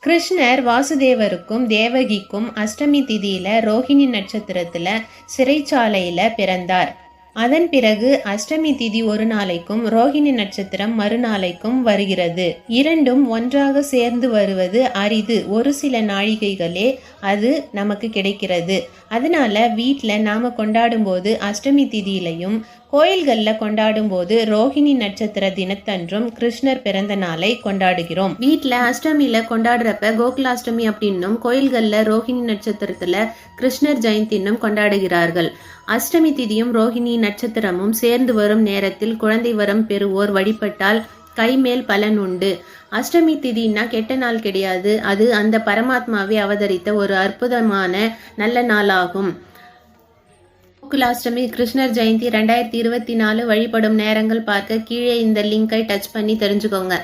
கிருஷ்ணர் வாசுதேவருக்கும் தேவகிக்கும் அஷ்டமி திதியில ரோஹிணி நட்சத்திரத்துல சிறைச்சாலையில பிறந்தார். அதன் பிறகு அஷ்டமி திதி ஒரு நாளைக்கும் ரோஹிணி நட்சத்திரம் மறுநாளைக்கும் வருகிறது. இரண்டும் ஒன்றாக சேர்ந்து வருவது அரிது. ஒரு சில நாழிகைகளே அது நமக்கு கிடைக்கிறது. அதனால வீட்டில் நாம கொண்டாடும் போது அஷ்டமி திதியிலையும் கோயில்களில் கொண்டாடும் போது ரோஹிணி நட்சத்திர தினத்தன்றும் கிருஷ்ணர் பிறந்த நாளை கொண்டாடுகிறோம். வீட்டில் அஷ்டமியில கொண்டாடுறப்ப கோகுலாஷ்டமி அப்படின்னும் கோயில்களில் ரோஹிணி நட்சத்திரத்துல கிருஷ்ணர் ஜெயந்தின்னும் கொண்டாடுகிறார்கள். அஷ்டமி திதியும் ரோஹிணி நட்சத்திரமும் சேர்ந்து வரும் நேரத்தில் குழந்தை வரம் பெறுவோர் வழிபட்டால் கைமேல் பலன் உண்டு. அஷ்டமி திதினா கெட்ட நாள் கிடையாது. அது அந்த பரமாத்மாவை அவதரித்த ஒரு அற்புதமான நல்ல நாளாகும். கோகுலாஷ்டமி கிருஷ்ணர் ஜெயந்தி 2024 வழிபடும் நேரங்கள் பார்க்க கீழே இந்த லிங்கை டச் பண்ணி தெரிஞ்சுக்கோங்க.